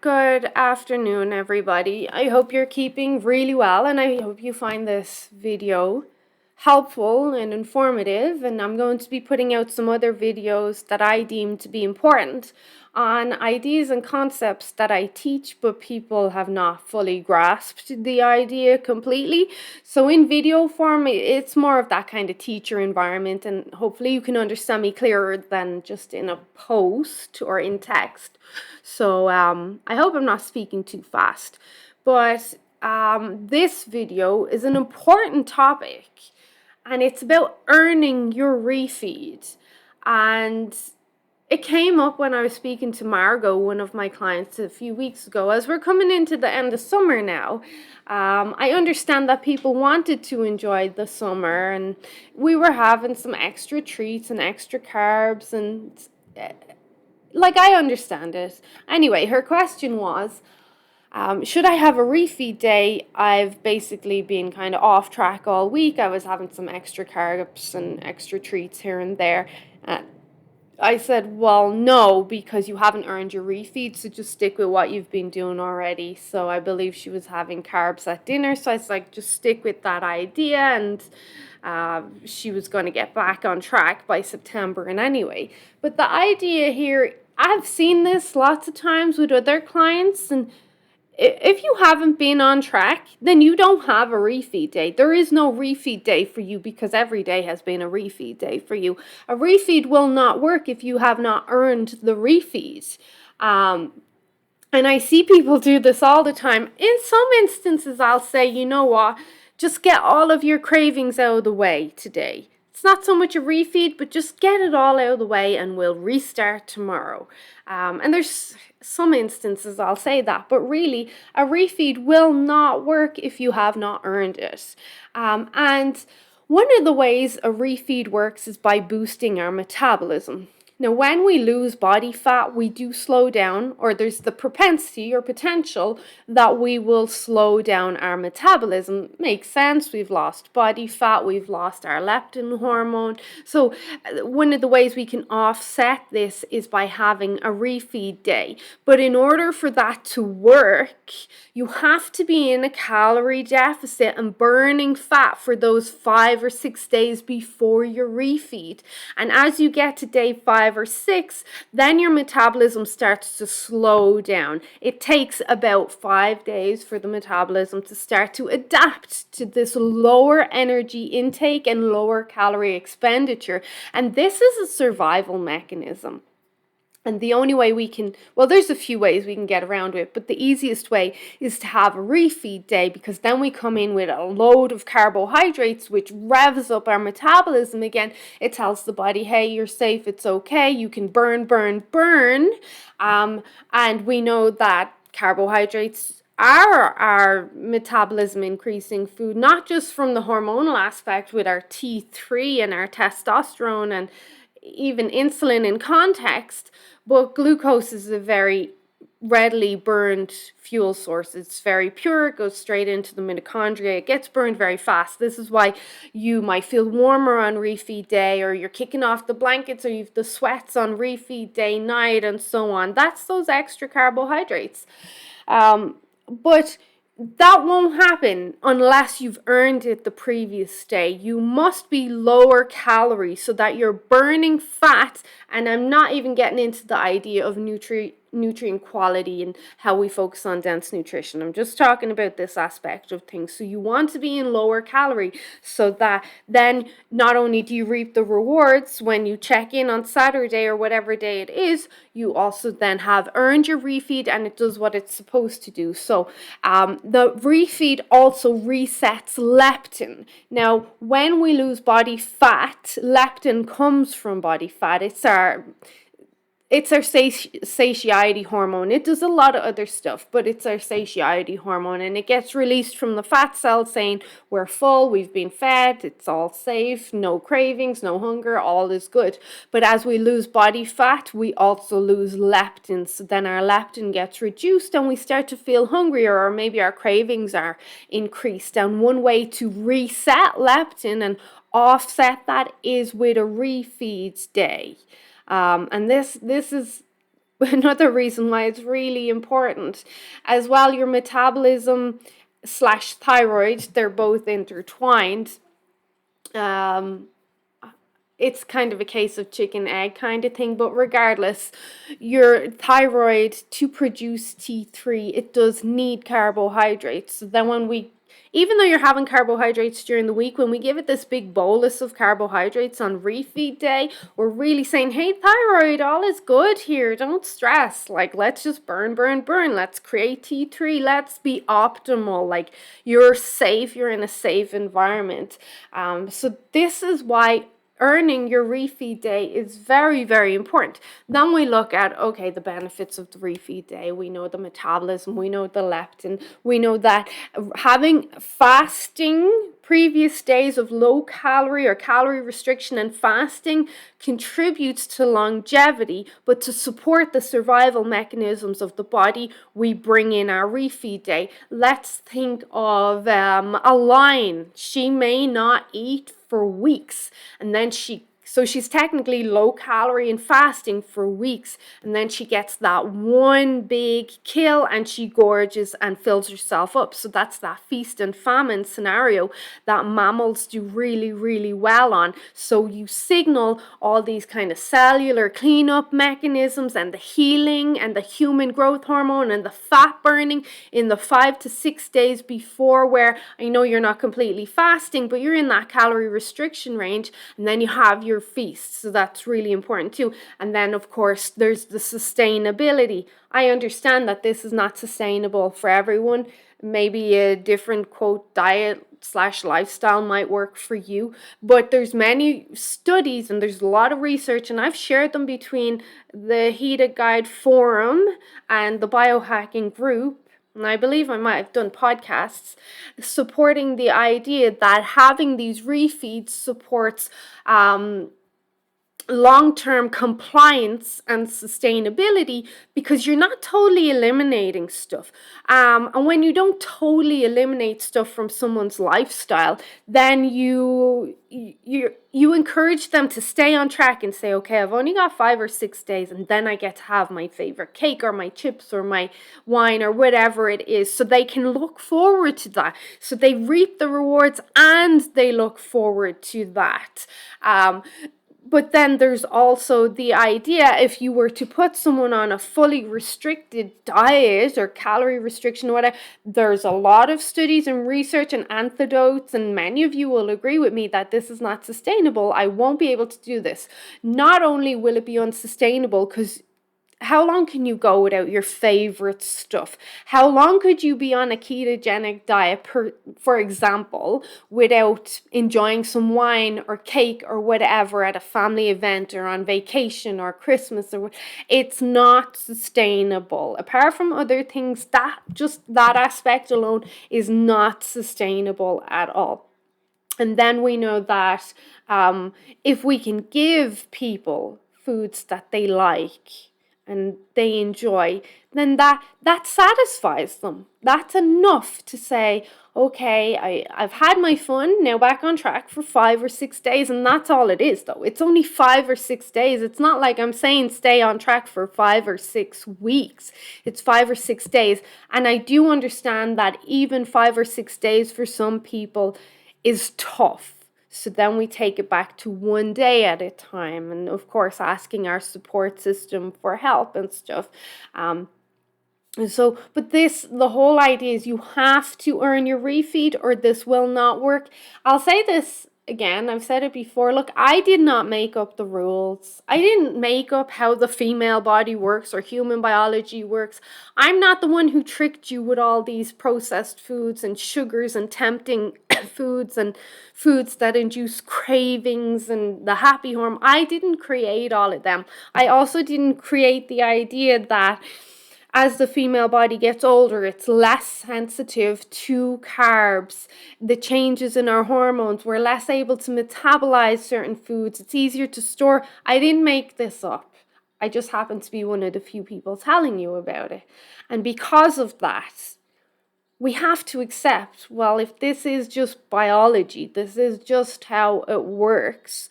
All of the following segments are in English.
Good afternoon, everybody. I hope you're keeping really well, and I hope you find this video helpful and informative. And I'm going to be putting out some other videos that I deem to be important on ideas and concepts that I teach, but people have not fully grasped the idea completely. So in video form, it's more of that kind of teacher environment, and hopefully you can understand me clearer than just in a post or in text. So I hope I'm not speaking too fast, but this video is an important topic, and it's about earning your refeed. And it came up when I was speaking to Margot, one of my clients, a few weeks ago. As we're coming into the end of summer now, I understand that people wanted to enjoy the summer, and we were having some extra treats and extra carbs, and like, I understand it. Anyway, her question was, should I have a refeed day? I've basically been kind of off track all week. I was having some extra carbs and extra treats here and there. I said, well, no, because you haven't earned your refeed, so just stick with what you've been doing already. So I believe she was having carbs at dinner, so I was like, just stick with that idea, and she was going to get back on track by September. And anyway, but the idea here, I've seen this lots of times with other clients, and if you haven't been on track, then you don't have a refeed day. There is no refeed day for you because every day has been a refeed day for you. A refeed will not work if you have not earned the refeed. And I see people do this all the time. In some instances, I'll say, you know what, just get all of your cravings out of the way today. It's not so much a refeed, but just get it all out of the way and we'll restart tomorrow. And there's some instances I'll say that, but really a refeed will not work if you have not earned it. And one of the ways a refeed works is by boosting our metabolism. Now, when we lose body fat, we do slow down, or there's the propensity or potential that we will slow down our metabolism. Makes sense. We've lost body fat, we've lost our leptin hormone. So one of the ways we can offset this is by having a refeed day. But in order for that to work, you have to be in a calorie deficit and burning fat for those 5 or 6 days before your refeed. And as you get to day 5 or 6, then your metabolism starts to slow down. It takes about 5 days for the metabolism to start to adapt to this lower energy intake and lower calorie expenditure. And this is a survival mechanism. And the only way we can, well, there's a few ways we can get around it, but the easiest way is to have a refeed day, because then we come in with a load of carbohydrates, which revs up our metabolism again. It tells the body, hey, you're safe, it's okay, you can burn. And we know that carbohydrates are our metabolism increasing food, not just from the hormonal aspect with our T3 and our testosterone and even insulin in context, but glucose is a very readily burned fuel source. It's very pure, it goes straight into the mitochondria, it gets burned very fast. This is why you might feel warmer on refeed day, or you're kicking off the blankets, or you've the sweats on refeed day, night, and so on. That's those extra carbohydrates. But that won't happen unless you've earned it the previous day. You must be lower calorie so that you're burning fat. And I'm not even getting into the idea of nutrient quality and how we focus on dense nutrition. I'm just talking about this aspect of things. So you want to be in lower calorie so that then not only do you reap the rewards when you check in on Saturday or whatever day it is, you also then have earned your refeed and it does what it's supposed to do. So the refeed also resets leptin. Now, when we lose body fat, leptin comes from body fat. It's our satiety hormone. It does a lot of other stuff, but it's our satiety hormone, and it gets released from the fat cells saying we're full, we've been fed, it's all safe, no cravings, no hunger, all is good. But as we lose body fat, we also lose leptin. So then our leptin gets reduced and we start to feel hungrier, or maybe our cravings are increased. And one way to reset leptin and offset that is with a refeed day. And this is another reason why it's really important. As well, your metabolism slash thyroid, they're both intertwined. Um, it's kind of a case of chicken egg kind of thing, but regardless, your thyroid to produce T3, it does need carbohydrates. So then when we, even though you're having carbohydrates during the week, when we give it this big bolus of carbohydrates on refeed day, we're really saying, hey, thyroid, all is good here. Don't stress. Like, let's just burn, burn, burn. Let's create T3. Let's be optimal. Like, you're safe. You're in a safe environment. So this is why earning your refeed day is very, very important. Then we look at, okay, the benefits of the refeed day. We know the metabolism, we know the leptin, we know that having fasting previous days of low calorie or calorie restriction and fasting contributes to longevity, but to support the survival mechanisms of the body, we bring in our refeed day. Let's think of a lion. She may not eat for weeks, and then she's technically low calorie and fasting for weeks, and then she gets that one big kill and she gorges and fills herself up. So that's that feast and famine scenario that mammals do really, really well on. So you signal all these kind of cellular cleanup mechanisms and the healing and the human growth hormone and the fat burning in the 5 to 6 days before, where I know you're not completely fasting, but you're in that calorie restriction range, and then you have your feast. So that's really important too. And then of course there's the sustainability. I understand that this is not sustainable for everyone. Maybe a different quote diet slash lifestyle might work for you, but there's many studies and there's a lot of research, and I've shared them between the Heated Guide forum and the biohacking group, and I believe I might have done podcasts supporting the idea that having these refeeds supports long-term compliance and sustainability, because you're not totally eliminating stuff. And when you don't totally eliminate stuff from someone's lifestyle, then you encourage them to stay on track and say, okay, I've only got 5 or 6 days, and then I get to have my favorite cake or my chips or my wine or whatever it is, so they can look forward to that. So they reap the rewards and they look forward to that. But then there's also the idea, if you were to put someone on a fully restricted diet or calorie restriction or whatever, there's a lot of studies and research and anecdotes, and many of you will agree with me that this is not sustainable. I won't be able to do this. Not only will it be unsustainable, because how long can you go without your favorite stuff? How long could you be on a ketogenic diet, for example, without enjoying some wine or cake or whatever at a family event or on vacation or Christmas? It's not sustainable. Apart from other things, that aspect alone is not sustainable at all. And then we know that if we can give people foods that they like and they enjoy, then that satisfies them. That's enough to say, okay, I've had my fun, now back on track for 5 or 6 days. And that's all it is, though. It's only 5 or 6 days. It's not like I'm saying stay on track for 5 or 6 weeks. It's 5 or 6 days. And I do understand that even 5 or 6 days for some people is tough. So then we take it back to 1 day at a time, and of course asking our support system for help and stuff. But the whole idea is you have to earn your refeed or this will not work. I'll say this again, I've said it before. Look, I did not make up the rules. I didn't make up how the female body works or human biology works. I'm not the one who tricked you with all these processed foods and sugars and tempting foods and foods that induce cravings and the happy hormone. I didn't create all of them. I also didn't create the idea that as the female body gets older, it's less sensitive to carbs, the changes in our hormones. We're less able to metabolize certain foods. It's easier to store. I didn't make this up. I just happen to be one of the few people telling you about it. And because of that, we have to accept, well, if this is just biology, this is just how it works,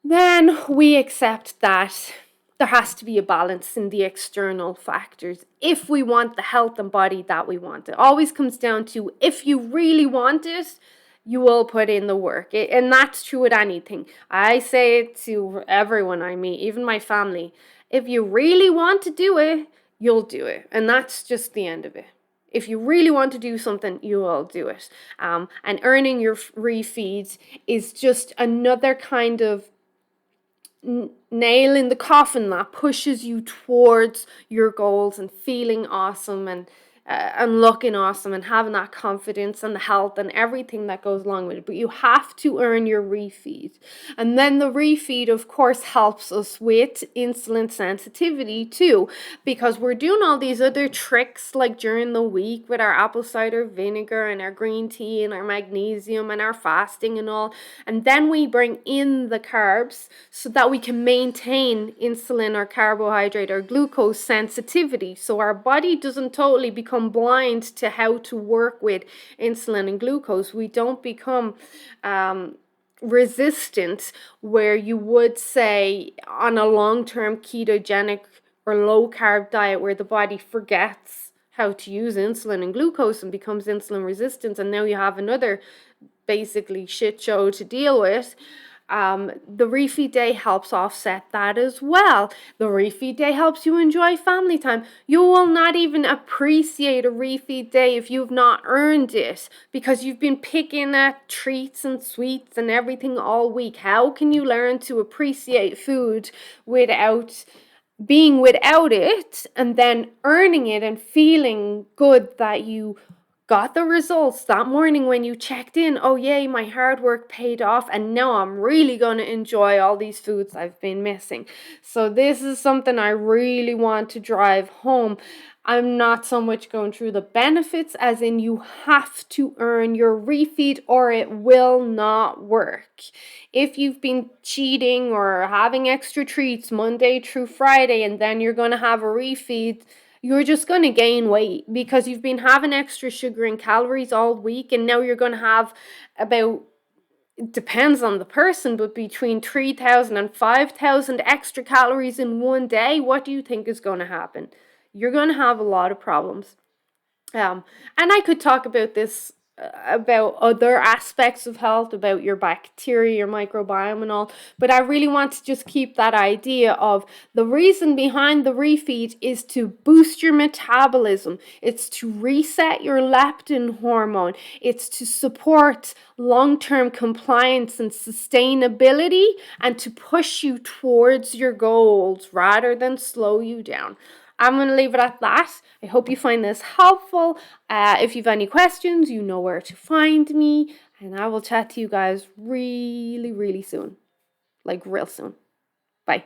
then we accept that there has to be a balance in the external factors if we want the health and body that we want. It always comes down to, if you really want it, you will put in the work. And that's true with anything. I say it to everyone I meet, even my family. If you really want to do it, you'll do it. And that's just the end of it. If you really want to do something, you will do it. And earning your refeeds is just another kind of nail in the coffin that pushes you towards your goals and feeling awesome and looking awesome and having that confidence and the health and everything that goes along with it. But you have to earn your refeed. And then the refeed, of course, helps us with insulin sensitivity too, because we're doing all these other tricks like during the week with our apple cider vinegar and our green tea and our magnesium and our fasting and all. And then we bring in the carbs so that we can maintain insulin or carbohydrate or glucose sensitivity, so our body doesn't totally become blind to how to work with insulin and glucose. We don't become resistant, where you would say on a long-term ketogenic or low-carb diet where the body forgets how to use insulin and glucose and becomes insulin resistant, and now you have another basically shit show to deal with. The refeed day helps offset that as well. The refeed day helps you enjoy family time. You will not even appreciate a refeed day if you've not earned it, because you've been picking at treats and sweets and everything all week. How can you learn to appreciate food without being without it and then earning it and feeling good that you got the results that morning when you checked in? Oh yay, my hard work paid off, and now I'm really going to enjoy all these foods I've been missing. So this is something I really want to drive home. I'm not so much going through the benefits, as in you have to earn your refeed or it will not work. If you've been cheating or having extra treats Monday through Friday and then you're going to have a refeed, you're just going to gain weight because you've been having extra sugar and calories all week, and now you're going to have about, it depends on the person, but between 3,000 and 5,000 extra calories in one day. What do you think is going to happen? You're going to have a lot of problems. And I could talk about this, about other aspects of health, about your bacteria, your microbiome and all, but I really want to just keep that idea of the reason behind the refeed is to boost your metabolism. It's to reset your leptin hormone. It's to support long-term compliance and sustainability, and to push you towards your goals rather than slow you down. I'm going to leave it at that. I hope you find this helpful. If you've any questions, you know where to find me, and I will chat to you guys really, really soon. Like real soon. Bye.